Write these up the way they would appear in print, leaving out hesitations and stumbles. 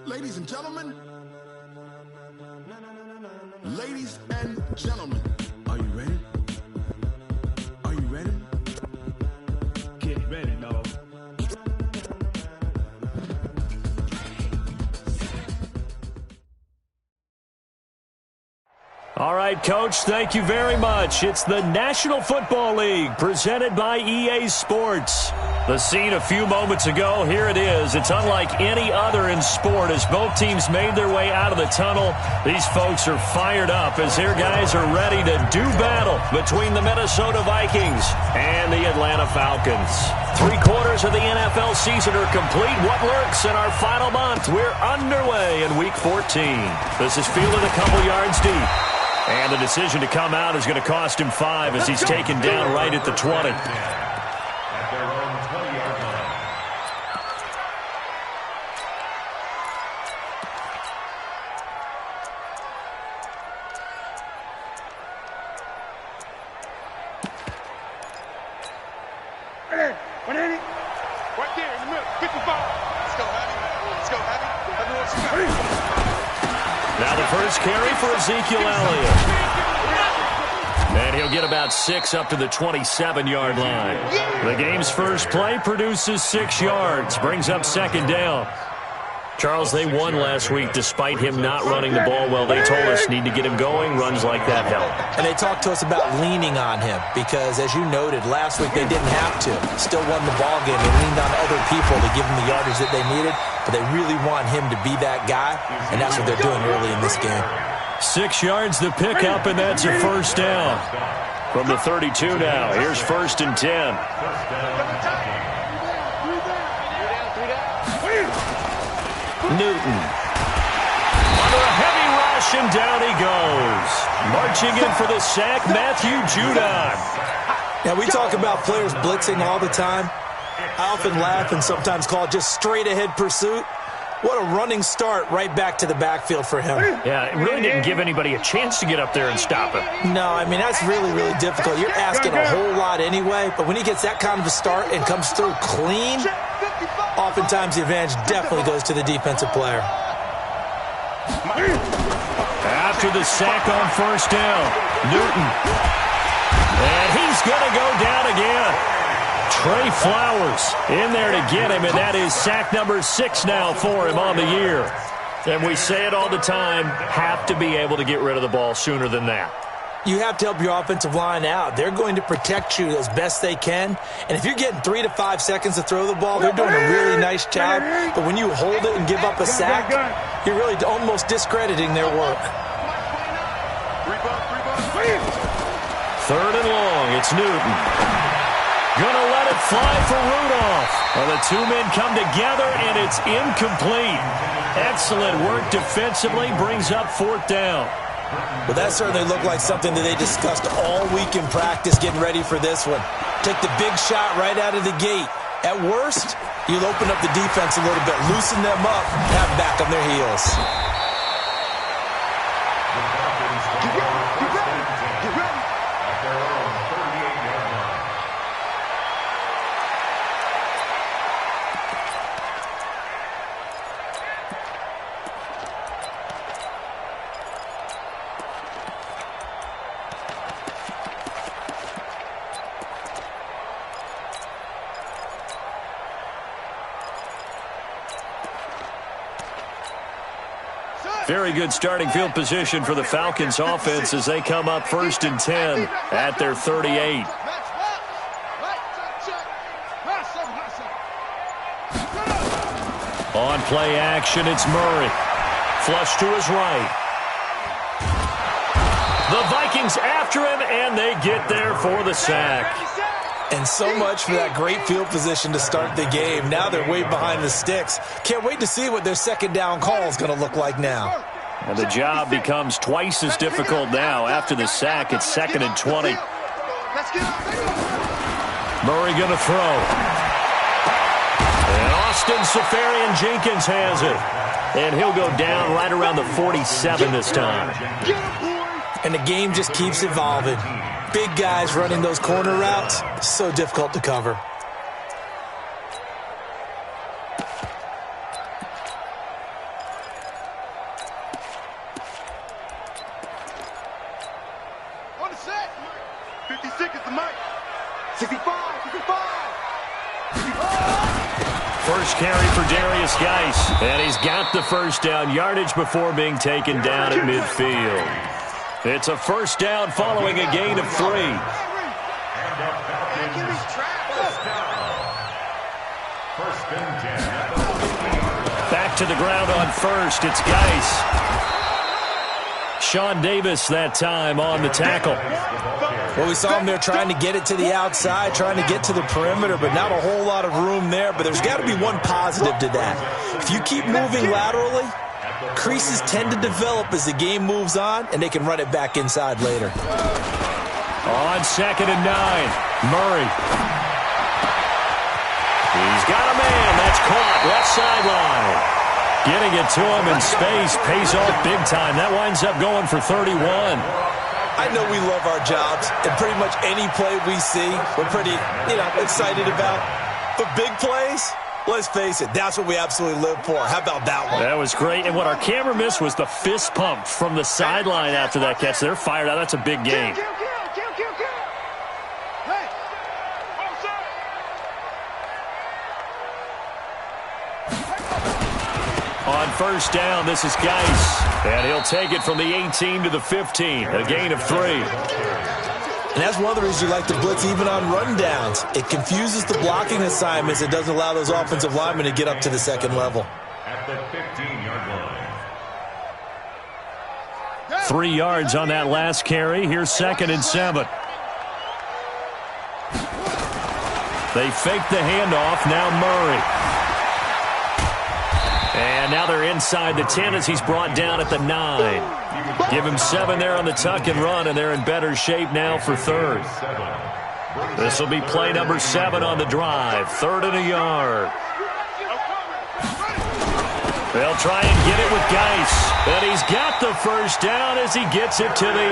Ladies and gentlemen. Ladies and gentlemen. Are you ready? Are you ready? Get ready, dog. All right, Coach, thank you very much. It's the National Football League presented by EA Sports. The scene a few moments ago, here it is. It's unlike any other in sport as both teams made their way out of the tunnel. These folks are fired up as their guys are ready to do battle between the Minnesota Vikings and the Atlanta Falcons. 3/4 of the NFL season are complete. What lurks in our final month? We're underway in Week 14. This is fielded a couple yards deep. And the decision to come out is going to cost him 5 as he's taken down right at the 20. Right there in the middle, 55. Let's go, Abby. Let's go, Abby. Everyone's ready. Now the first carry for Ezekiel Elliott. And he'll get about 6 up to the 27-yard line. The game's first play produces 6 yards, brings up second down. Charles, they won last week despite him not running the ball well. They told us need to get him going. Runs like that help. And they talked to us about leaning on him because, as you noted, last week they didn't have to. Still won the ball game. They leaned on other people to give them the yardage that they needed, but they really want him to be that guy, and that's what they're doing early in this game. 6 yards to pick up, and that's a first down. From the 32 now, here's 1st and 10. Newton. Under a heavy rush, and down he goes. Marching in for the sack, Matthew Judon. Now, we talk about players blitzing all the time. I often laugh and sometimes call it just straight-ahead pursuit. What a running start right back to the backfield for him. Yeah, it really didn't give anybody a chance to get up there and stop him. No, I mean, that's really, really difficult. You're asking a whole lot anyway, but when he gets that kind of a start and comes through clean, oftentimes the advantage definitely goes to the defensive player. After the sack on first down, Newton. And he's going to go down again. Trey Flowers in there to get him, and that is sack number 6 now for him on the year. And we say it all the time, have to be able to get rid of the ball sooner than that. You have to help your offensive line out. They're going to protect you as best they can. And if you're getting 3 to 5 seconds to throw the ball, they're doing a really nice job. But when you hold it and give up a sack, you're really almost discrediting their work. 3rd and long, it's Newton. Gonna let it fly for Rudolph. Well, the 2 men come together, and it's incomplete. Excellent work defensively, brings up 4th down. Well, that certainly looked like something that they discussed all week in practice getting ready for this one. Take the big shot right out of the gate. At worst, you'll open up the defense a little bit, loosen them up, and have them back on their heels. Very good starting field position for the Falcons offense as they come up 1st and 10 at their 38. On play action, it's Murray. Flush to his right. The Vikings after him, and they get there for the sack. And so much for that great field position to start the game. Now they're way behind the sticks. Can't wait to see what their second down call is going to look like now. And the job becomes twice as difficult now. After the sack, it's 2nd and 20. Murray going to throw. And Austin Seferian-Jenkins has it. And he'll go down right around the 47 this time. And the game just keeps evolving. Big guys running those corner routes, so difficult to cover. first carry for Darius Geis. And he's got the first down yardage before being taken down at midfield. It's a first down following a gain of 3. Back to the ground on first. It's Geis. Sean Davis that time on the tackle. Well, we saw him there trying to get it to the outside, trying to get to the perimeter, but not a whole lot of room there. But there's got to be one positive to that. If you keep moving laterally, creases tend to develop as the game moves on, and they can run it back inside later. On 2nd and 9, Murray. He's got a man. That's caught. Left sideline. Getting it to him in space pays off big time. That winds up going for 31. I know we love our jobs, and pretty much any play we see, we're pretty, excited about. But big plays, let's face it, that's what we absolutely live for. How about that one? That was great. And what our camera missed was the fist pump from the sideline after that catch. They're fired out. That's a big game. On first down, this is Geis. And he'll take it from the 18 to the 15. A gain of 3. And that's one of the reasons you like to blitz even on rundowns. It confuses the blocking assignments. It doesn't allow those offensive linemen to get up to the second level. At the 15-yard line. 3 yards on that last carry. Here's 2nd and 7. They fake the handoff. Now Murray. And now they're inside the 10 as he's brought down at the 9. Give him 7 there on the tuck and run, and they're in better shape now for 3rd. This will be play number 7 on the drive. 3rd and a yard. They'll try and get it with Geis. And he's got the first down as he gets it to the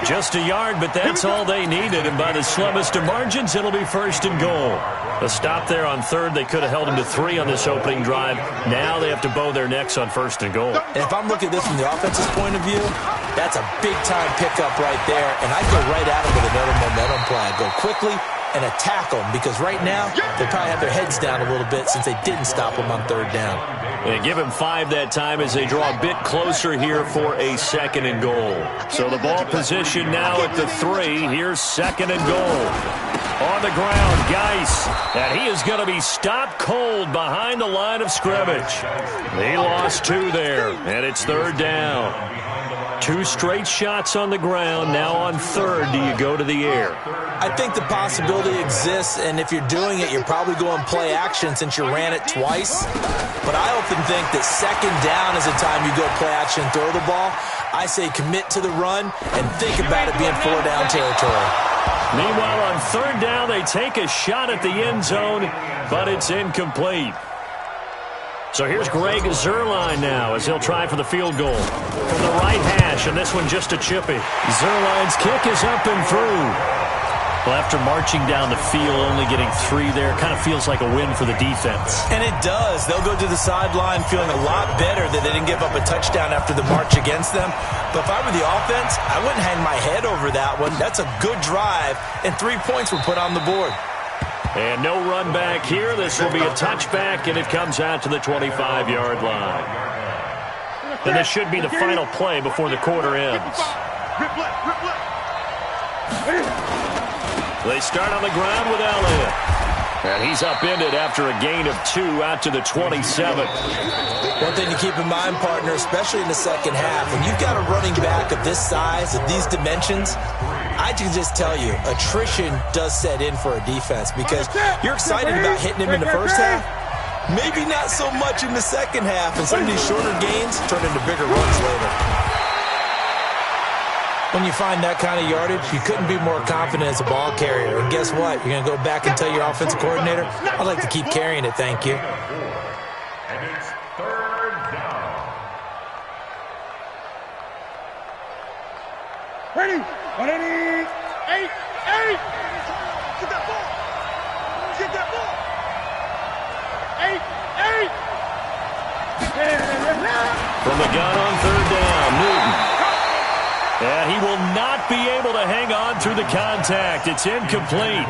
8. Just a yard, but that's all they needed. And by the slimmest of margins, it'll be 1st and goal. A stop there on 3rd. They could have held him to 3 on this opening drive. Now they have to bow their necks on 1st and goal. And if I'm looking at this from the offense's point of view, that's a big-time pickup right there. And I'd go right at him with another momentum play. I'd go quickly and attack them, because right now they probably have their heads down a little bit since they didn't stop them on 3rd down. And give him 5 that time as they draw a bit closer here for a 2nd and goal. So the ball position now at the 3. Here's 2nd and goal. On the ground, Geis. And he is going to be stopped cold behind the line of scrimmage. He lost 2 there, and it's 3rd down. 2 straight shots on the ground. Now on 3rd, do you go to the air? I think the possibility exists, and if you're doing it, you're probably going play action since you ran it twice. But I often think that 2nd down is the time you go play action and throw the ball. I say commit to the run and think about it being 4-down territory. Meanwhile, on 3rd down, they take a shot at the end zone, but it's incomplete. So here's Greg Zuerlein now as he'll try for the field goal from the right hash, and this one just a chippy. Zuerlein's kick is up and through. Well, after marching down the field, only getting 3 there, kind of feels like a win for the defense. And it does. They'll go to the sideline feeling a lot better that they didn't give up a touchdown after the march against them. But if I were the offense, I wouldn't hang my head over that one. That's a good drive, and 3 points were put on the board. And no run back here. This will be a touchback, and it comes out to the 25-yard line. And this should be the final play before the quarter ends. They start on the ground with Elliott. And he's upended after a gain of 2 out to the 27. One thing to keep in mind, partner, especially in the second half, when you've got a running back of this size, of these dimensions, I can just tell you, attrition does set in for a defense because you're excited about hitting him in the first half. Maybe not so much in the second half, and some of these shorter gains turn into bigger runs later. When you find that kind of yardage, you couldn't be more confident as a ball carrier. And guess what? You're going to go back and tell your offensive coordinator, I'd like to keep carrying it, thank you. And it's 3rd down. Ready? 188. 8. Get that ball. Get that ball. 8. From the gun on 3rd down, Newton. And he will not be able to hang on through the contact. It's incomplete.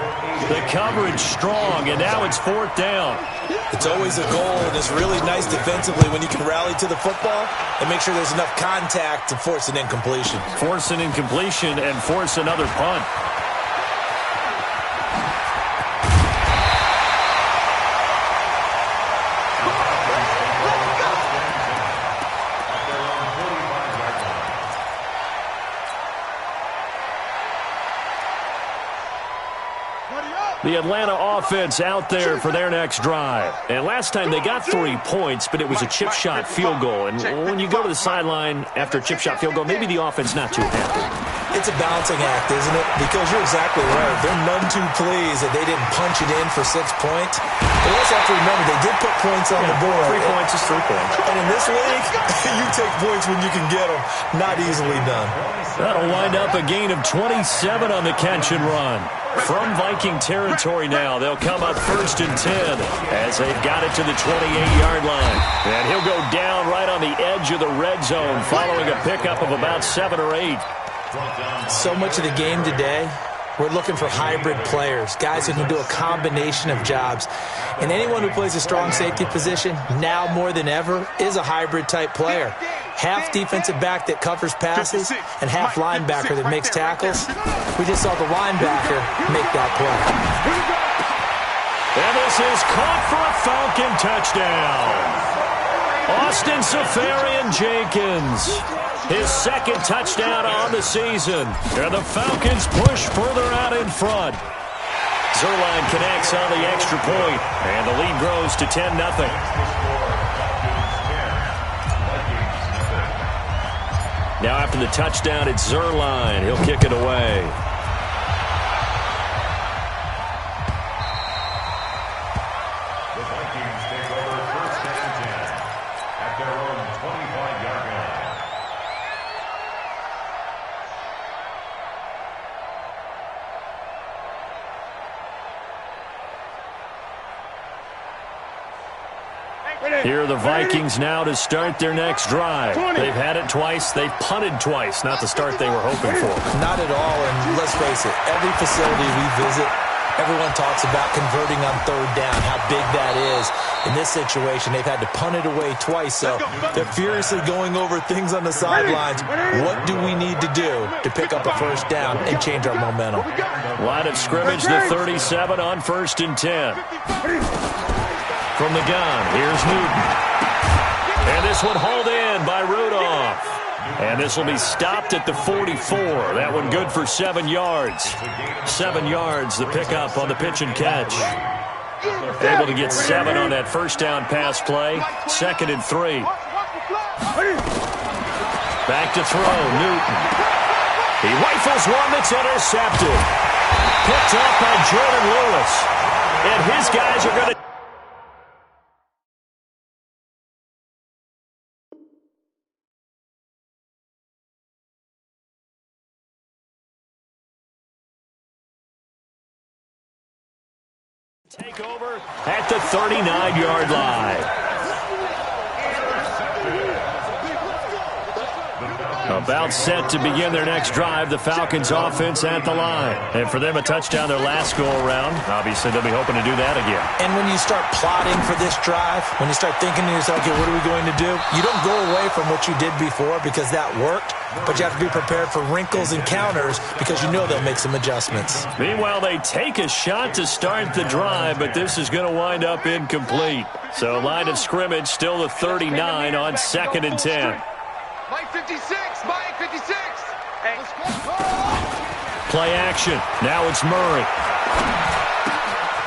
The coverage strong, and now it's 4th down. It's always a goal, and it's really nice defensively when you can rally to the football and make sure there's enough contact to force an incompletion. Force an incompletion and force another punt. The Atlanta offense out there for their next drive. And last time they got 3 points, but it was a chip shot field goal. And when you go to the sideline after a chip shot field goal, maybe the offense not too happy. It's a balancing act, isn't it? Because you're exactly right. They're none too pleased that they didn't punch it in for 6 points. But you also have to remember, they did put points on the board. 3 points is 3 points. And in this league, you take points when you can get them. Not easily done. That'll wind up a gain of 27 on the catch and run. From Viking territory now, they'll come up 1st and 10 as they've got it to the 28-yard line. And he'll go down right on the edge of the red zone following a pickup of about 7 or 8. So much of the game today, we're looking for hybrid players, guys who can do a combination of jobs. And anyone who plays a strong safety position, now more than ever, is a hybrid-type player. Half defensive back that covers passes and half linebacker that makes tackles. We just saw the linebacker make that play. And this is caught for a Falcon touchdown. Austin Safarian-Jenkins, his 2nd touchdown on the season. And the Falcons push further out in front. Zerline connects on the extra point, and the lead grows to 10-0. Now after the touchdown, it's Zerline. He'll kick it away. The Vikings take over 1st and 10 at their own 25-yard line. Here are the Vikings now to start their next drive. They've had it twice. They've punted twice. Not the start they were hoping for. Not at all, and let's face it, every facility we visit, everyone talks about converting on 3rd down, how big that is. In this situation, they've had to punt it away twice, so they're furiously going over things on the sidelines. What do we need to do to pick up a 1st down and change our momentum? Line of scrimmage, the 37 on 1st and 10. From the gun, here's Newton. And this one hauled in by Rudolph. And this will be stopped at the 44. That one good for 7 yards. 7 yards, the pickup on the pitch and catch. Able to get 7 on that 1st down pass play. 2nd and 3. Back to throw, Newton. He rifles one that's intercepted. Picked up by Jordan Lewis. And his guys are going to... take over at the 39-yard line. About set to begin their next drive, the Falcons offense at the line. And for them, a touchdown their last go-around. Obviously, they'll be hoping to do that again. And when you start plotting for this drive, when you start thinking to yourself, okay, what are we going to do? You don't go away from what you did before because that worked, but you have to be prepared for wrinkles and counters because you know they'll make some adjustments. Meanwhile, they take a shot to start the drive, but this is going to wind up incomplete. So line of scrimmage still the 39 on 2nd and 10. Mike 56, Mike 56. Hey. Play action. Now it's Murray.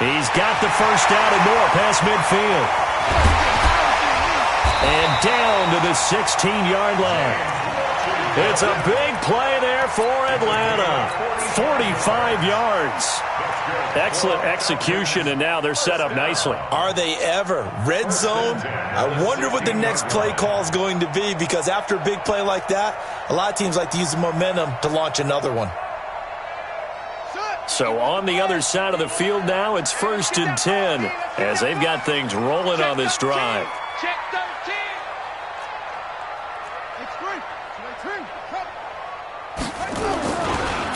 He's got the 1st down and more past midfield. And down to the 16-yard line. It's a big play there for Atlanta. 45 yards. Excellent execution, and now they're set up nicely. Are they ever? Red zone? I wonder what the next play call is going to be, because after a big play like that, a lot of teams like to use the momentum to launch another one. So on the other side of the field now, it's 1st and 10 as they've got things rolling on this drive. Check 13.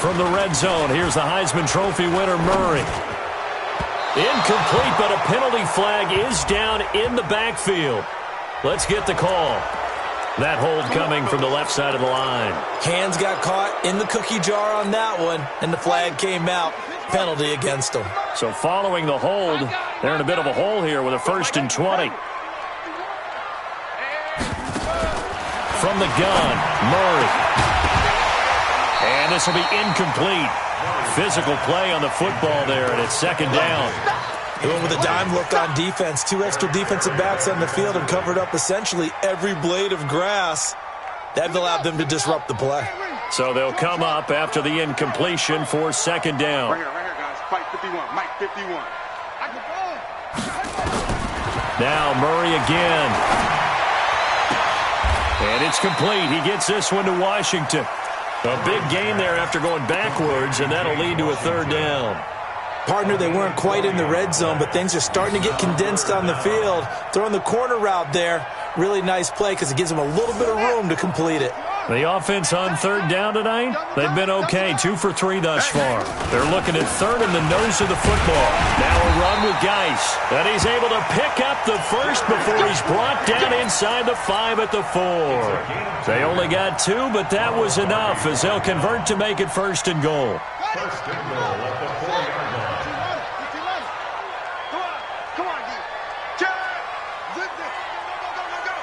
from the red zone. Here's the Heisman Trophy winner, Murray. Incomplete, but a penalty flag is down in the backfield. Let's get the call. That hold coming from the left side of the line. Hands got caught in the cookie jar on that one, and the flag came out. Penalty against them. So following the hold, they're in a bit of a hole here with a 1st and 20. From the gun, Murray. And this will be incomplete. Physical play on the football there, and it's 2nd down. They went with a dime look on defense. 2 extra defensive backs on the field and covered up essentially every blade of grass. That allowed them to disrupt the play. So they'll come up after the incompletion for 2nd down. Right here, guys. Fight 51. Mike 51. Now Murray again. And it's complete. He gets this one to Washington. A big gain there after going backwards, and that'll lead to a 3rd down. Partner, they weren't quite in the red zone, but things are starting to get condensed on the field. Throwing the corner route there, really nice play because it gives them a little bit of room to complete it. The offense on 3rd down tonight, they've been okay, 2 for 3 thus far. They're looking at 3rd in the nose of the football. Now a run with Geis, and he's able to pick up the 1st before he's brought down inside the 5 at the 4. They only got 2, but that was enough as they'll convert to make it 1st and goal. 1st and goal at the 4-yard line. Come on, D. Zip this. Go.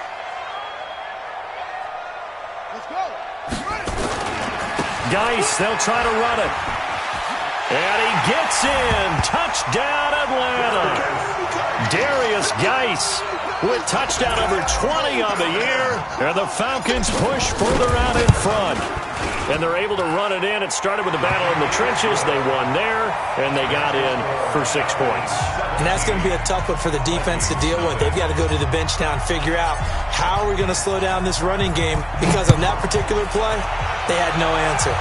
Let's go. Geis, they'll try to run it. And he gets in. Touchdown, Atlanta. Darius Geis with touchdown number 20 on the year. And the Falcons push further out in front. And they're able to run it in. It started with a battle in the trenches. They won there, and they got in for 6 points. And that's going to be a tough one for the defense to deal with. They've got to go to the bench now and figure out how are we going to slow down this running game, because on that particular play, they had no answer.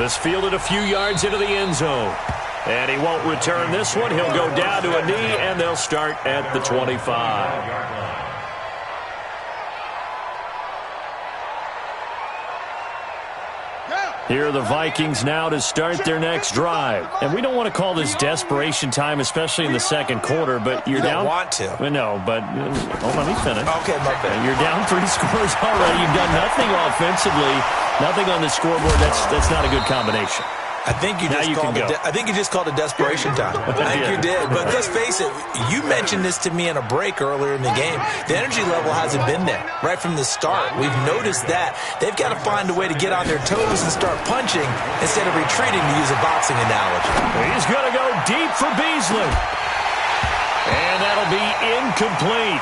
This fielded a few yards into the end zone. And he won't return this one. He'll go down to a knee, and they'll start at the 25. Here are the Vikings now to start their next drive. And we don't want to call this desperation time, especially in the 2nd quarter, but you're down. You don't want to. Well, no, but let me finish. Okay, my bad. You're down 3 scores already. You've done nothing offensively, nothing on the scoreboard. That's not a good combination. I think you just called it desperation time. I think you did. But let's face it, you mentioned this to me in a break earlier in the game. The energy level hasn't been there right from the start. We've noticed that. They've got to find a way to get on their toes and start punching instead of retreating, to use a boxing analogy. He's going to go deep for Beasley. And that'll be incomplete.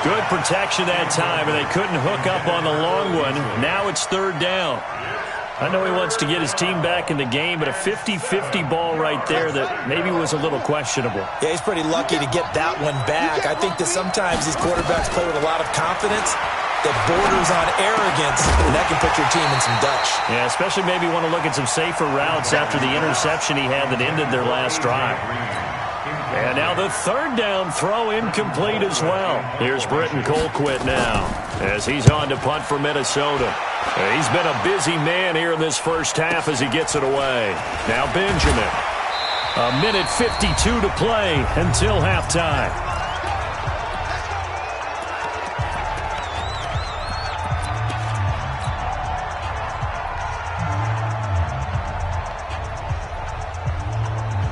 Good protection that time, and they couldn't hook up on the long one. Now it's 3rd down. I know he wants to get his team back in the game, but a 50-50 ball right there that maybe was a little questionable. Yeah, he's pretty lucky to get that one back. I think that sometimes these quarterbacks play with a lot of confidence that borders on arrogance, and that can put your team in some Dutch. Yeah, especially maybe want to look at some safer routes after the interception he had that ended their last drive. And now the 3rd down throw incomplete as well. Here's Britton Colquitt now as he's on to punt for Minnesota. He's been a busy man here in this first half as he gets it away. Now Benjamin. 1:52 to play until halftime.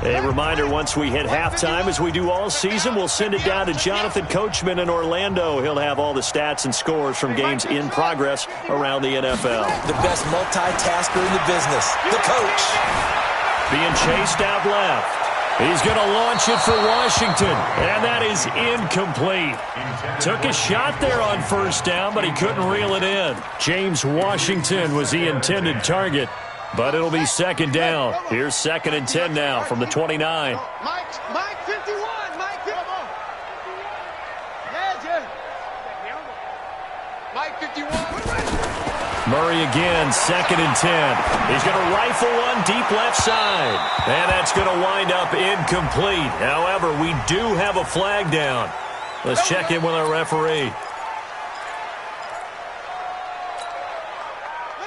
A reminder, once we hit halftime, as we do all season, we'll send it down to Jonathan Coachman in Orlando. He'll have all the stats and scores from games in progress around the NFL. The best multitasker in the business, the coach. Being chased out left. He's going to launch it for Washington, and that is incomplete. Took a shot there on 1st down, but he couldn't reel it in. James Washington was the intended target. But it'll be 2nd down. Here's 2nd and 10 now from the 29. Mike 51. Mike 51. Mike 51. Murray again, 2nd and 10. He's going to rifle one deep left side. And that's going to wind up incomplete. However, we do have a flag down. Let's check in with our referee.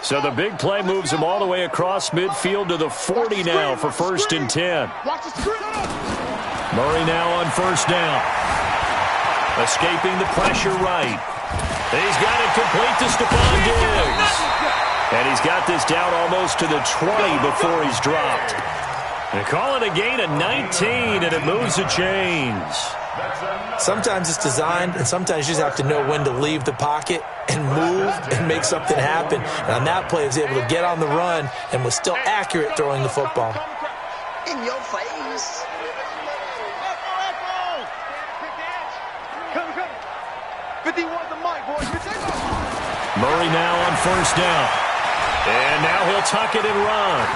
So the big play moves him all the way across midfield to the 40 now for 1st and 10. Murray now on 1st down. Escaping the pressure right. He's got it complete to Stephon Diggs. And he's got this down almost to the 20 before he's dropped. They call it a gain of 19, and it moves the chains. Sometimes it's designed, and sometimes you just have to know when to leave the pocket and move and make something happen. And on that play, he was able to get on the run and was still accurate throwing the football. In your face. Murray now on 1st down. And now he'll tuck it and run.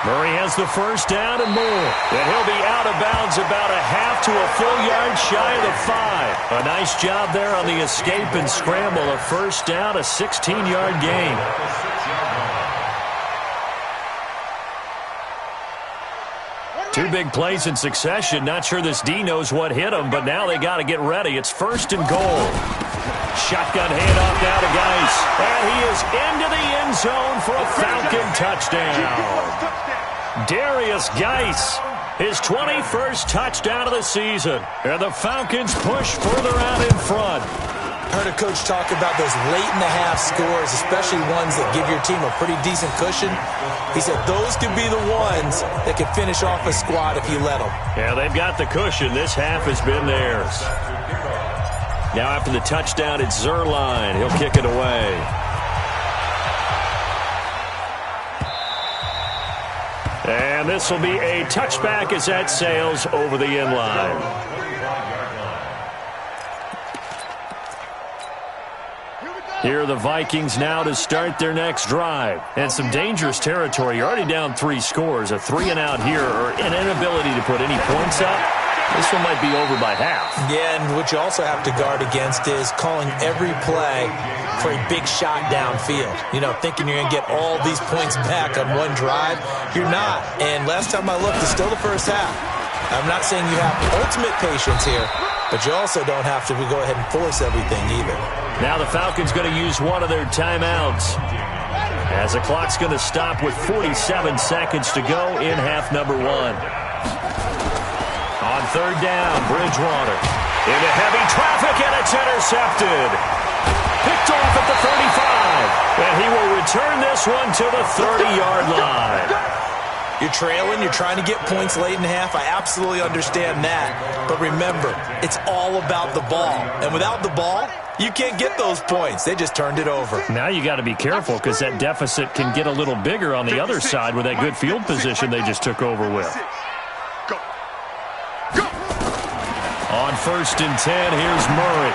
Murray has the 1st down and more. And he'll be out of bounds about a half to a full yard shy of the 5. A nice job there on the escape and scramble. A 1st down, a 16-yard gain. Two big plays in succession. Not sure this D knows what hit him, but now they got to get ready. It's 1st and goal. Shotgun handoff now to Geis. And he is into the end zone for a Falcon touchdown. Darius Geis, his 21st touchdown of the season. And the Falcons push further out in front. I heard a coach talk about those late-in-the-half scores, especially ones that give your team a pretty decent cushion. He said those could be the ones that can finish off a squad if you let them. Yeah, they've got the cushion. This half has been theirs. Now after the touchdown, it's Zerline. He'll kick it away. And this will be a touchback as that sails over the end line. Here are the Vikings now to start their next drive. And some dangerous territory. You're already down 3 scores. A 3-and-out here or an inability to put any points up. This one might be over by half. Yeah, and what you also have to guard against is calling every play for a big shot downfield. You know, thinking you're going to get all these points back on one drive. You're not. And last time I looked, it's still the first half. I'm not saying you have ultimate patience here, but you also don't have to go ahead and force everything either. Now the Falcons going to use one of their timeouts, as the clock's going to stop with 47 seconds to go in half number 1. On 3rd down, Bridgewater into heavy traffic, and it's intercepted. Picked off at the 35, and he will return this one to the 30-yard line. You're trailing, you're trying to get points late in half. I absolutely understand that. But remember, it's all about the ball. And without the ball, you can't get those points. They just turned it over. Now you got to be careful because that deficit can get a little bigger on the other side with that good field position they just took over with. On 1st and 10, here's Murray.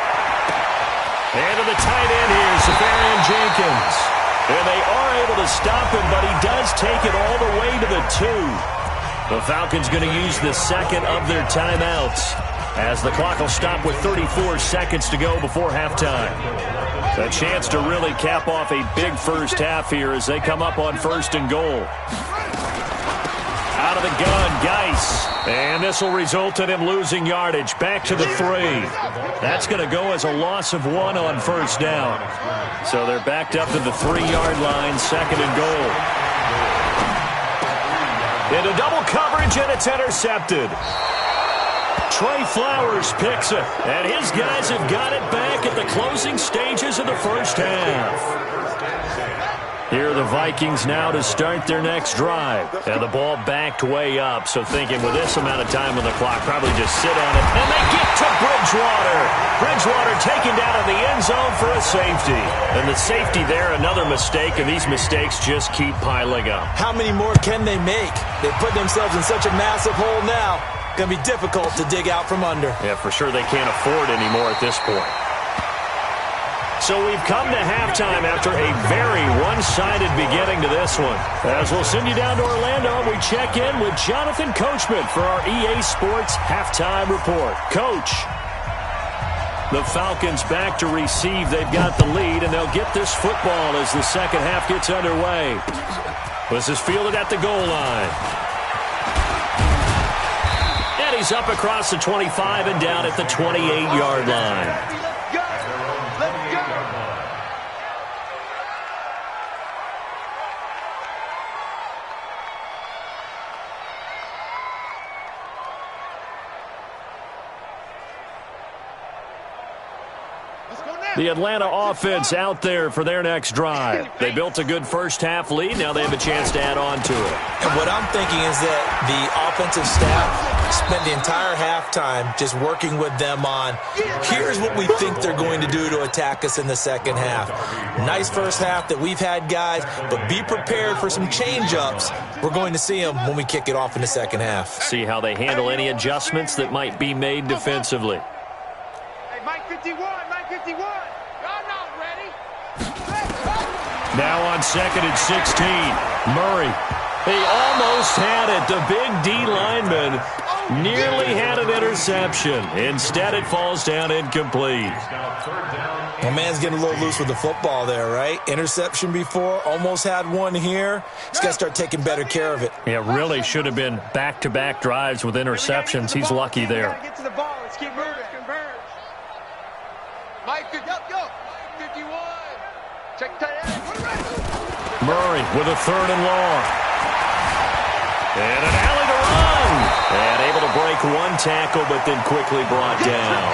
And to the tight end here, Safarian Jenkins. And they are able to stop him, but he does take it all the way to the 2. The Falcons going to use the second of their timeouts, as the clock will stop with 34 seconds to go before halftime. A chance to really cap off a big first half here as they come up on 1st and goal. Out of the gun, Geis. And this will result in him losing yardage. Back to the 3. That's going to go as a loss of 1 on 1st down. So they're backed up to the 3-yard line, 2nd and goal. Into double coverage, and it's intercepted. Trey Flowers picks it, and his guys have got it back at the closing stages of the first half. Here are the Vikings now to start their next drive. And the ball backed way up, so thinking with this amount of time on the clock, probably just sit on it. And they get to Bridgewater. Bridgewater taken down in the end zone for a safety. And the safety there, another mistake, and these mistakes just keep piling up. How many more can they make? They've put themselves in such a massive hole now. Going to be difficult to dig out from under. Yeah, for sure they can't afford anymore at this point. So we've come to halftime after a very one-sided beginning to this one. As we'll send you down to Orlando, we check in with Jonathan Coachman for our EA Sports Halftime Report. Coach, the Falcons back to receive. They've got the lead, and they'll get this football as the second half gets underway. This is fielded at the goal line. And he's up across the 25 and down at the 28-yard line. The Atlanta offense out there for their next drive. They built a good first-half lead. Now they have a chance to add on to it. And what I'm thinking is that the offensive staff spent the entire halftime just working with them on, here's what we think they're going to do to attack us in the second half. Nice first half that we've had, guys, but be prepared for some change-ups. We're going to see them when we kick it off in the second half. See how they handle any adjustments that might be made defensively. Hey, Mike 51, Mike 51. Y'all not ready. Now on 2nd and 16, Murray. He almost had it. The big D lineman nearly had an interception. Instead, it falls down incomplete. My man's getting a little loose with the football there, right? Interception before, almost had one here. He's got to start taking better care of it. Yeah, really should have been back-to-back drives with interceptions. He's lucky there. Get to the ball. Let's keep moving. Converge. Mike 51. Check tight end. Murray with a 3rd and long. And an alley to run. And able to break one tackle, but then quickly brought down.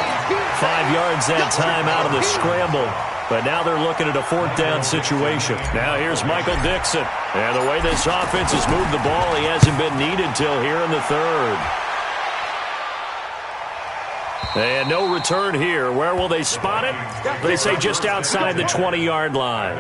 5 yards that time out of the scramble. But now they're looking at a 4th down situation. Now here's Michael Dixon. And the way this offense has moved the ball, he hasn't been needed till here in the 3rd. And no return here. Where will they spot it? They say just outside the 20-yard line.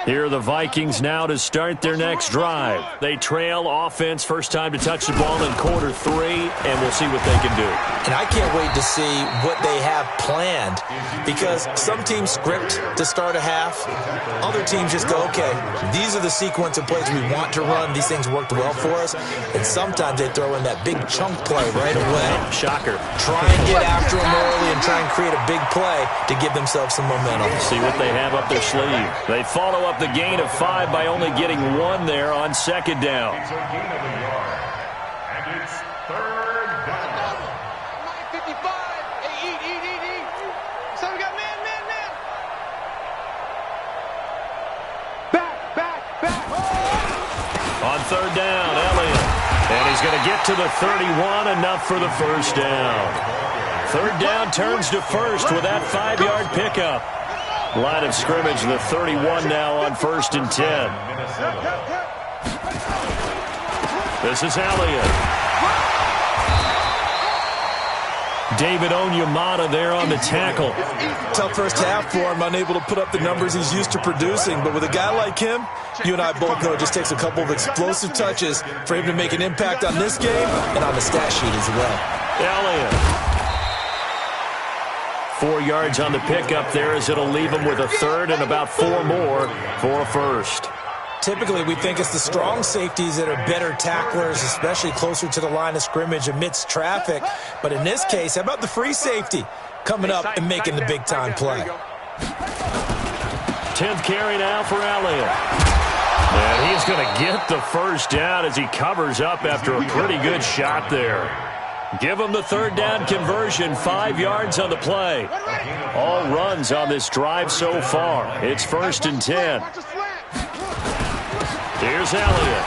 Here are the Vikings now to start their next drive. They trail offense, first time to touch the ball in quarter 3, and we'll see what they can do. And I can't wait to see what they have planned, because some teams script to start a half. Other teams just go, okay, these are the sequence of plays we want to run. These things worked well for us. And sometimes they throw in that big chunk play right away. Shocker. Try and get after them early and try and create a big play to give themselves some momentum. See what they have up their sleeve. They follow up the gain of 5 by only getting 1 there on 2nd down. It's a gain of a yard. And it's 3rd down. 55. Hey, eat. So we got man. Back. On 3rd down, Elliott. And he's going to get to the 31, enough for the first down. 3rd down turns to first with that 5-yard pickup. Line of scrimmage, the 31 now on 1st and 10. This is Elliott. David Onyemata there on the tackle. Tough first half for him, unable to put up the numbers he's used to producing. But with a guy like him, you and I both know it just takes a couple of explosive touches for him to make an impact on this game and on the stat sheet as well. Elliott. 4 yards on the pickup there, as it'll leave him with a 3rd and about 4 more for a first. Typically, we think it's the strong safeties that are better tacklers, especially closer to the line of scrimmage amidst traffic. But in this case, how about the free safety coming up and making the big-time play? 10th carry now for Elliott. And he's going to get the first down as he covers up after a pretty good shot there. Give him the 3rd down conversion, 5 yards on the play. All runs on this drive so far. It's 1st and 10. Here's Elliott.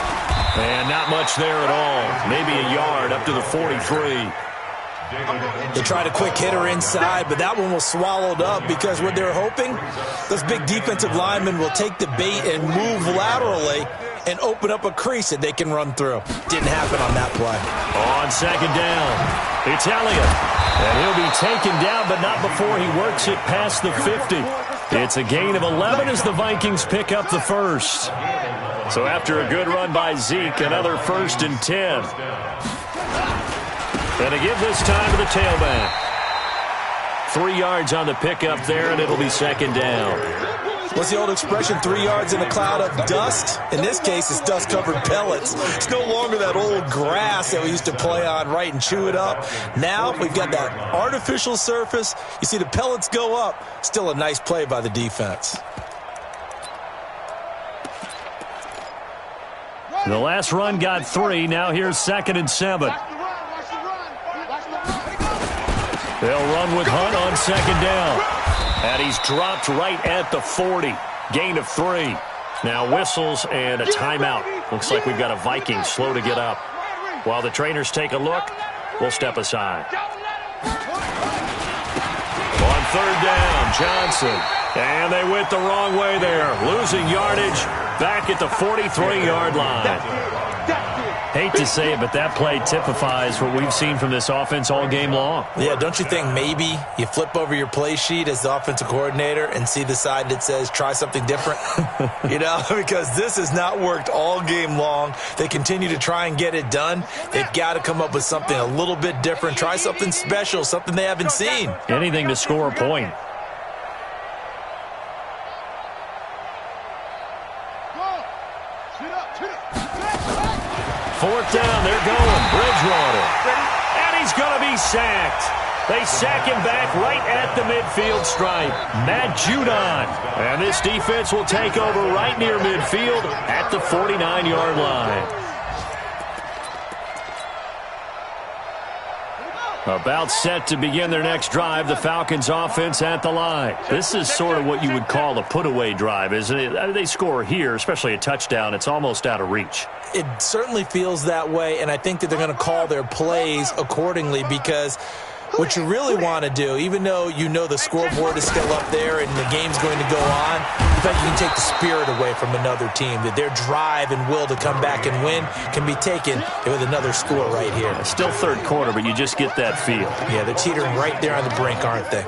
And not much there at all. Maybe a yard up to the 43. They tried a quick hitter inside, but that one was swallowed up because what they're hoping, those big defensive linemen will take the bait and move laterally and open up a crease that they can run through. Didn't happen on that play. On 2nd down, it's Elliott. And he'll be taken down, but not before he works it past the 50. It's a gain of 11 as the Vikings pick up the first. So after a good run by Zeke, another 1st and 10. And to give this time to the tailback. 3 yards on the pickup there, and it'll be 2nd down. What's the old expression, 3 yards in a cloud of dust? In this case, it's dust-covered pellets. It's no longer that old grass that we used to play on, right, and chew it up. Now we've got that artificial surface. You see the pellets go up. Still a nice play by the defense. The last run got 3. Now here's 2nd and 7. They'll run with Hunt on 2nd down. And he's dropped right at the 40. Gain of 3. Now whistles and a timeout. Looks like we've got a Viking slow to get up. While the trainers take a look, we'll step aside. third down. Johnson. And they went the wrong way there. Losing yardage back at the 43-yard line. Hate to say it, but that play typifies what we've seen from this offense all game long. Yeah, don't you think maybe you flip over your play sheet as the offensive coordinator and see the side that says try something different? Because this has not worked all game long. They continue to try and get it done. They've got to come up with something a little bit different. Try something special, something they haven't seen. Anything to score a point. Fourth down, they're going. Bridgewater. And he's going to be sacked. They sack him back right at the midfield stripe. Matt Judon. And this defense will take over right near midfield at the 49-yard line. About set to begin their next drive, the Falcons offense at the line. This is sort of what you would call a put-away drive, isn't it? They score here, especially a touchdown. It's almost out of reach. It certainly feels that way, and I think that they're going to call their plays accordingly because what you really want to do, even though you know the scoreboard is still up there and the game's going to go on, in fact, you can take the spirit away from another team, that their drive and will to come back and win can be taken with another score right here. Still third quarter, but you just get that feel. Yeah, they're teetering right there on the brink, aren't they?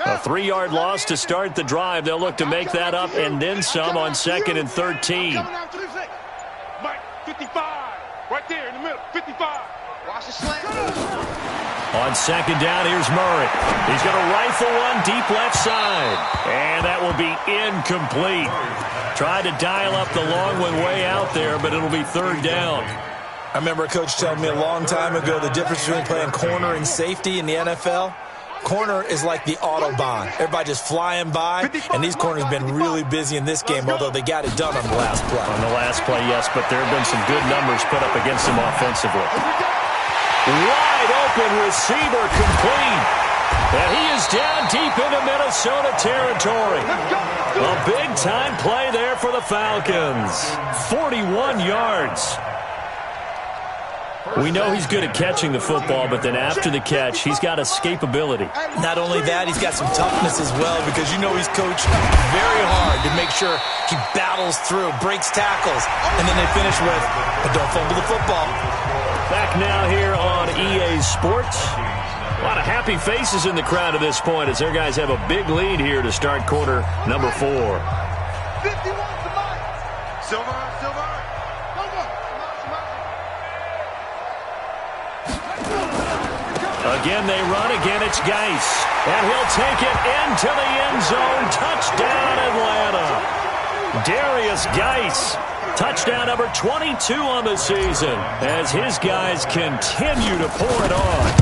A 3-yard loss to start the drive. They'll look to make that up and then some on 2nd and 13. Mike, 55. Right there in the middle, 55. Watch the slant. On 2nd down, here's Murray. He's going to rifle one deep left side. And that will be incomplete. Tried to dial up the long one way out there, but it'll be 3rd down. I remember a coach telling me a long time ago the difference between playing corner and safety in the NFL. Corner is like the Autobahn. Everybody just flying by, and these corners have been really busy in this game, although they got it done on the last play. On the last play, yes, but there have been some good numbers put up against them offensively. Wide open receiver complete. And he is down deep into Minnesota territory. A big-time play there for the Falcons. 41 yards. We know he's good at catching the football, but then after the catch, he's got escapability. Not only that, he's got some toughness as well because you know he's coached very hard to make sure he battles through, breaks tackles, and then they finish with, but don't fumble the football. Back now here on EA Sports. A lot of happy faces in the crowd at this point as their guys have a big lead here to start quarter number 4. 51 to Mike. Silver. Again, they run. Again, it's Geis. And he'll take it into the end zone. Touchdown, Atlanta. Darius Geis. Touchdown number 22 on the season as his guys continue to pour it on.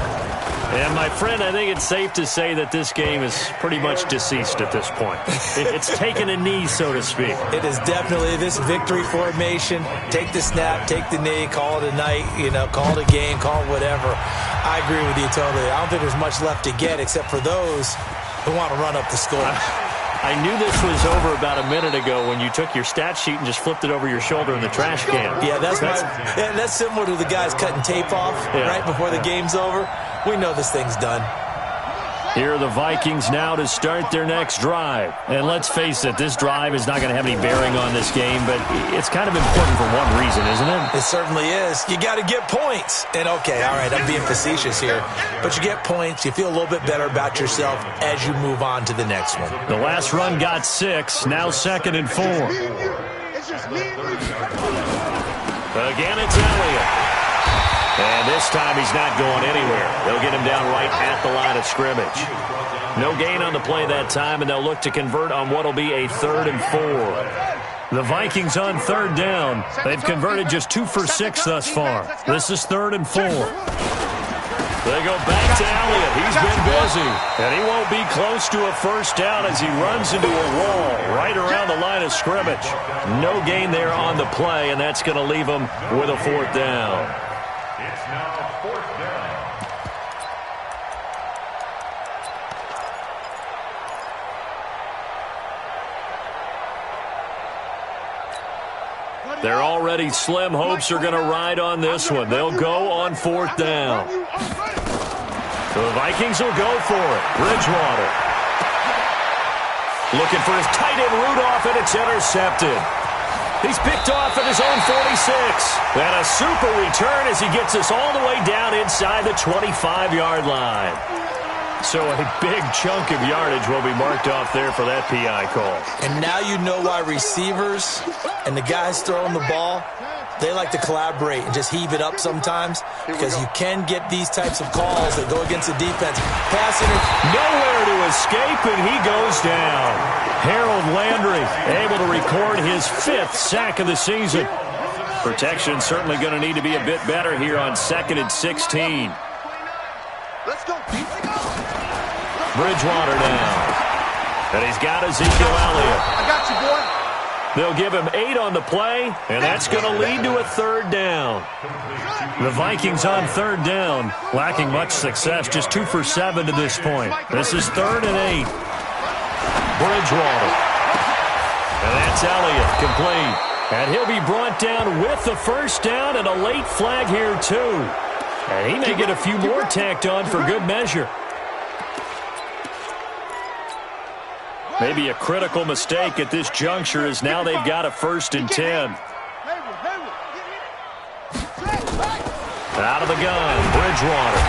And, my friend, I think it's safe to say that this game is pretty much deceased at this point. It's taken a knee, so to speak. It is definitely this victory formation. Take the snap, take the knee, call it a night, call it a game, call it whatever. I agree with you totally. I don't think there's much left to get except for those who want to run up the score. I knew this was over about a minute ago when you took your stat sheet and just flipped it over your shoulder in the trash can. Yeah, that's similar to the guys cutting tape off right before the game's over. We know this thing's done. Here are the Vikings now to start their next drive. And let's face it, this drive is not going to have any bearing on this game, but it's kind of important for one reason, isn't it? It certainly is. You got to get points. And, okay, all right, I'm being facetious here. But you get points, you feel a little bit better about yourself as you move on to the next one. The last run got 6, now 2nd and 4. Again, it's Elliott. And this time he's not going anywhere. They'll get him down right at the line of scrimmage. No gain on the play that time, and they'll look to convert on what will be a 3rd and 4. The Vikings on 3rd down. They've converted just 2 for 6 thus far. This is 3rd and 4. They go back to Elliott. He's been busy. And he won't be close to a first down as he runs into a wall right around the line of scrimmage. No gain there on the play, and that's going to leave him with a 4th down. It's now 4th down. Their already slim hopes are going to ride on this one. They'll go on 4th down. So the Vikings will go for it. Bridgewater. Looking for his tight end Rudolph, and it's intercepted. He's picked off at his own 46. And a super return as he gets us all the way down inside the 25-yard line. So a big chunk of yardage will be marked off there for that PI call. And now you know why receivers and the guys throwing the ball, they like to collaborate and just heave it up sometimes, because you can get these types of calls that go against the defense. Nowhere to escape, and he goes down. Harold Landry able to record his 5th sack of the season. Protection certainly going to need to be a bit better here on 2nd and 16. Let's go. Bridgewater now. And he's got Ezekiel Elliott. I got you, boy. They'll give him 8 on the play, and that's going to lead to a 3rd down. The Vikings on 3rd down, lacking much success, just 2 for 7 to this point. This is 3rd and 8. Bridgewater. And that's Elliott, complete. And he'll be brought down with the 1st down and a late flag here, too. And he may get a few more tacked on for good measure. Maybe a critical mistake at this juncture, as now they've got a 1st and 10. Out of the gun, Bridgewater.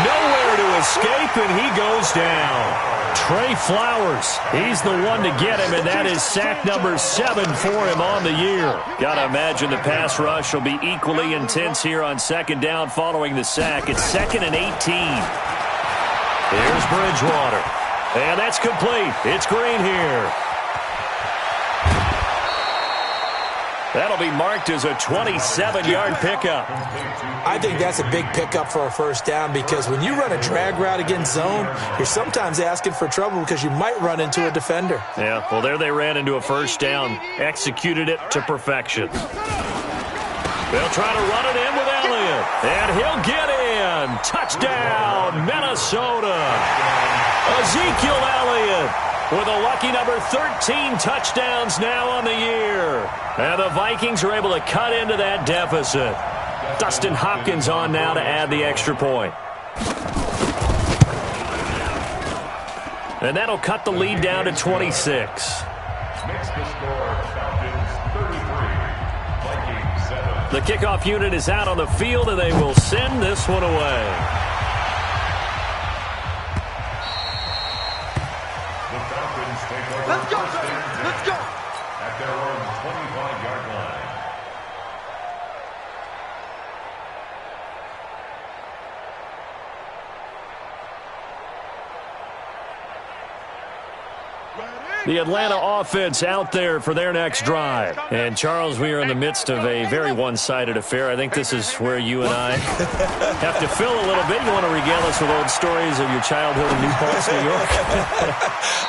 Nowhere to escape, and he goes down. Trey Flowers, he's the one to get him, and that is sack number 7 for him on the year. Got to imagine the pass rush will be equally intense here on 2nd down following the sack. It's 2nd and 18. Here's Bridgewater. And that's complete. It's Green here. That'll be marked as a 27-yard pickup. I think that's a big pickup for a 1st down, because when you run a drag route against zone, you're sometimes asking for trouble because you might run into a defender. Yeah, well, there they ran into a 1st down. Executed it to perfection. They'll try to run it in with Elliott. And he'll get in. Touchdown, Minnesota. Ezekiel Elliott with a lucky number 13 touchdowns now on the year. And the Vikings are able to cut into that deficit. Dustin Hopkins on now to add the extra point. And that'll cut the lead down to 26. Makes the score Falcons 33, Vikings 7. The kickoff unit is out on the field, and they will send this one away. Let's go, let's go. At their own 25-yard line. The Atlanta offense out there for their next drive. And, Charles, we are in the midst of a very one-sided affair. I think this is where you and I have to fill a little bit. You want to regale us with old stories of your childhood in New Paltz, New York?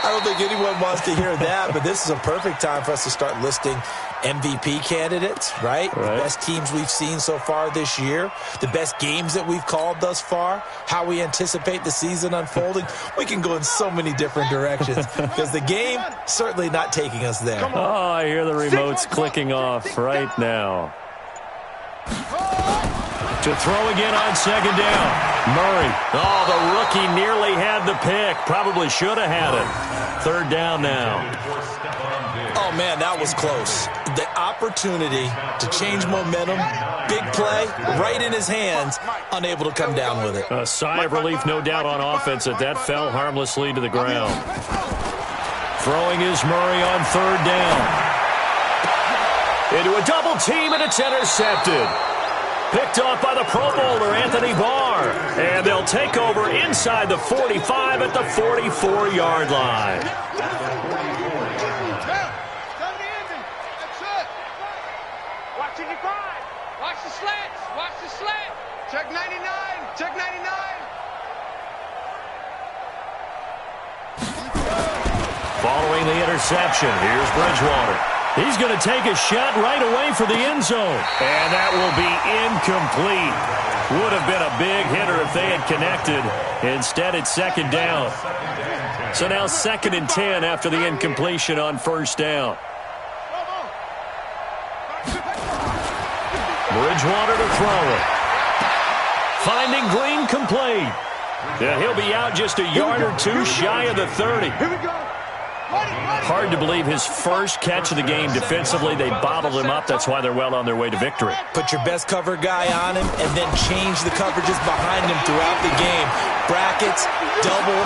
I don't think anyone wants to hear that, but this is a perfect time for us to start listing MVP candidates, right? The best teams we've seen so far this year, the best games that we've called thus far, how we anticipate the season unfolding. We can go in so many different directions because the game certainly not taking us there. Oh, I hear the remotes clicking off right now. To throw again on 2nd down. Murray. Oh, the rookie nearly had the pick. Probably should have had it. 3rd down now. Oh, man, that was close. The opportunity to change momentum, big play, right in his hands, unable to come down with it. A sigh of relief, no doubt, on offense that fell harmlessly to the ground. Throwing is Murray on 3rd down. Into a double team, and it's intercepted. Picked off by the Pro Bowler, Anthony Barr. And they'll take over inside the 45 at the 44-yard line. Watching your grind. Watch the slants. Watch the slant. Check 99. Check 99. Following the interception, here's Bridgewater. He's going to take a shot right away for the end zone. And that will be incomplete. Would have been a big hitter if they had connected. Instead, it's 2nd down. So now 2nd and 10 after the incompletion on 1st down. Bridgewater to throw it. Finding Green complete. Yeah, he'll be out just a yard or two shy of the 30. Here we go. Hard to believe his first catch of the game defensively. They bottled him up. That's why they're well on their way to victory. Put your best cover guy on him and then change the coverages behind him throughout the game. Brackets, double.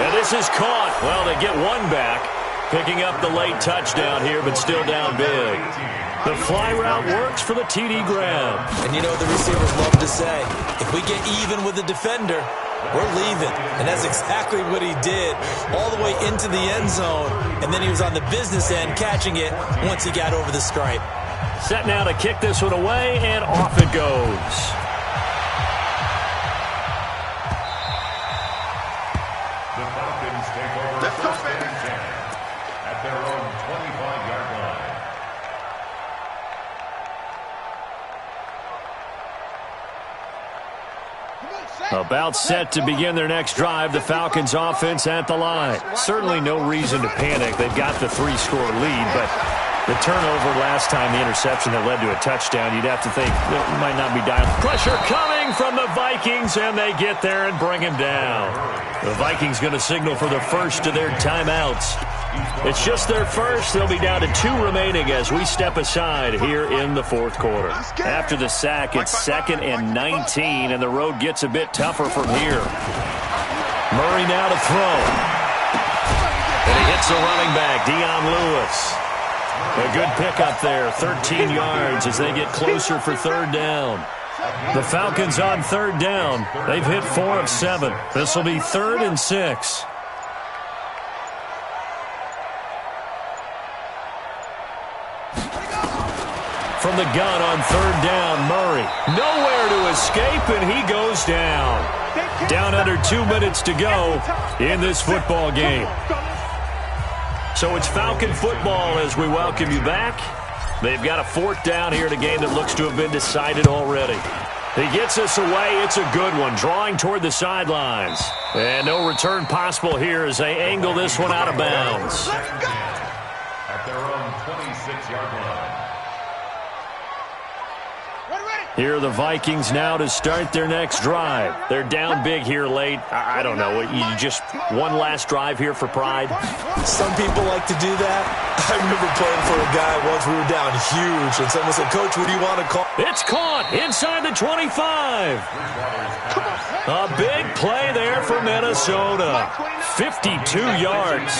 And this is caught. Well, they get one back, picking up the late touchdown here, but still down big. The fly route works for the TD grab. And you know the receivers love to say, if we get even with the defender, we're leaving. And that's exactly what he did, all the way into the end zone. And then he was on the business end catching it once he got over the stripe. Set now to kick this one away, and off it goes. The Falcons take over first and 10 at their own 25-yard line. About set to begin their next drive, the Falcons offense at the line. Certainly no reason to panic. They've got the 3-score lead, but the turnover last time, the interception that led to a touchdown, you'd have to think it might not be dialed. Pressure coming from the Vikings, and they get there and bring him down. The Vikings going to signal for the first of their timeouts. It's just their first. They'll be down to 2 remaining as we step aside here in the fourth quarter. After the sack, it's 2nd and 19, and the road gets a bit tougher from here. Murray now to throw. And he hits the running back, Dion Lewis. A good pickup there, 13 yards as they get closer for third down. The Falcons on third down. They've hit 4 of 7. This will be 3rd and 6. From the gun on third down, Murray. Nowhere to escape, and he goes down. Down under 2 minutes to go in this football game. So it's Falcon football as we welcome you back. They've got a 4th down here in a game that looks to have been decided already. He gets us away. It's a good one, drawing toward the sidelines. And no return possible here as they angle this one out of bounds. At their own 26-yard line. Here are the Vikings now to start their next drive. They're down big here late. I don't know. You just one last drive here for pride? Some people like to do that. I remember playing for a guy once. We were down huge, and someone said, Coach, what do you want to call? It's caught inside the 25. A big play there for Minnesota. 52 yards.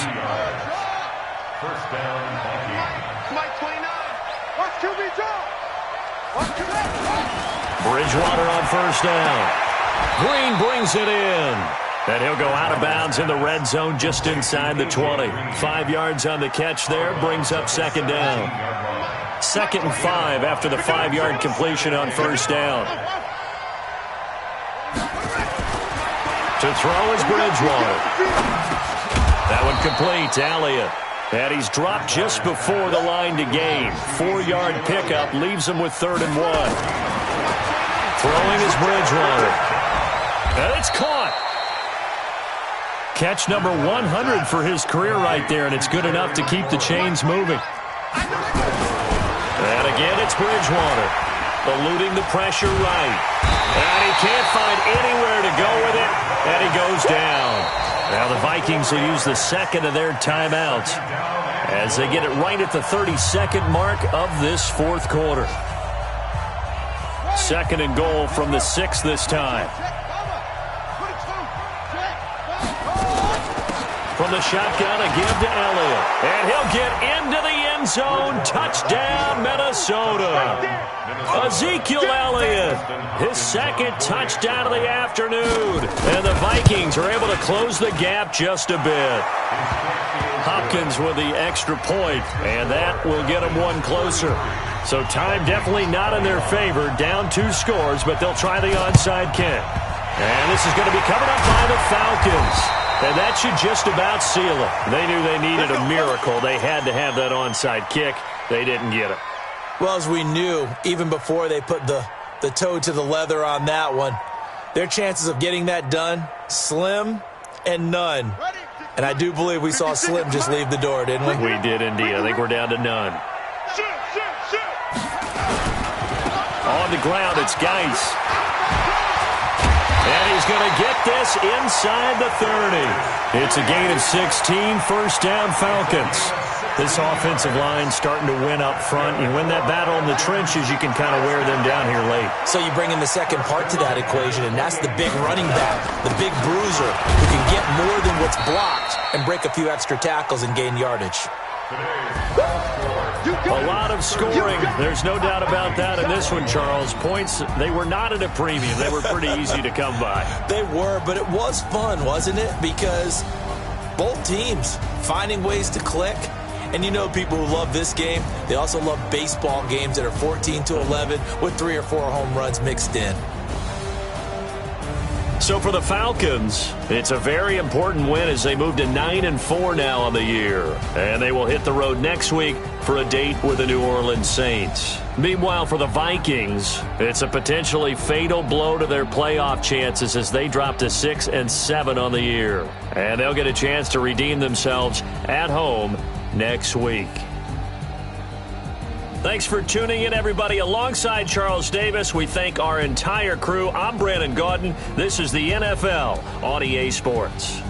First down, Vikings. Mike 29. Watch QB drop. Watch QB. Bridgewater on first down. Green brings it in. And he'll go out of bounds in the red zone just inside the 20. 5 yards on the catch there, brings up second down. 2nd and 5 after the 5-yard completion on first down. To throw is Bridgewater. That one complete, Elliott. And he's dropped just before the line to gain. 4-yard pickup leaves him with 3rd and 1. Throwing is Bridgewater. And it's caught. Catch number 100 for his career right there, and it's good enough to keep the chains moving. And again, it's Bridgewater. Eluding the pressure right. And he can't find anywhere to go with it, and he goes down. Now the Vikings will use the 2nd of their timeouts as they get it right at the 32nd mark of this fourth quarter. 2nd and goal from the 6 this time. From the shotgun, a give to Elliott. And he'll get into the end zone. Touchdown, Minnesota. Ezekiel Elliott, his 2nd touchdown of the afternoon. And the Vikings are able to close the gap just a bit. Hopkins with the extra point, and that will get them one closer. So time definitely not in their favor. Down 2 scores, but they'll try the onside kick. And this is going to be covered up by the Falcons. And that should just about seal it. They knew they needed a miracle. They had to have that onside kick. They didn't get it. Well, as we knew, even before they put the toe to the leather on that one, their chances of getting that done, slim and none. And I do believe we saw Slim just leave the door, didn't we? We did indeed. I think we're down to none. On on the ground. It's Geis. And he's going to get this inside the 30. It's a gain of 16, first down Falcons. This offensive line starting to win up front. You win that battle in the trenches, you can kind of wear them down here late. So you bring in the second part to that equation, and that's the big running back, the big bruiser, who can get more than what's blocked and break a few extra tackles and gain yardage. A lot of scoring. There's no doubt about that in this one, Charles. Points, they were not at a premium. They were pretty easy to come by. They were, but it was fun, wasn't it? Because both teams finding ways to click. And you know people who love this game, they also love baseball games that are 14-11 with 3 or 4 home runs mixed in. So for the Falcons, it's a very important win as they move to 9-4 now on the year. And they will hit the road next week for a date with the New Orleans Saints. Meanwhile, for the Vikings, it's a potentially fatal blow to their playoff chances as they drop to 6-7 on the year. And they'll get a chance to redeem themselves at home next week. Thanks for tuning in, everybody. Alongside Charles Davis, we thank our entire crew. I'm Brandon Gaudin. This is the NFL on EA Sports.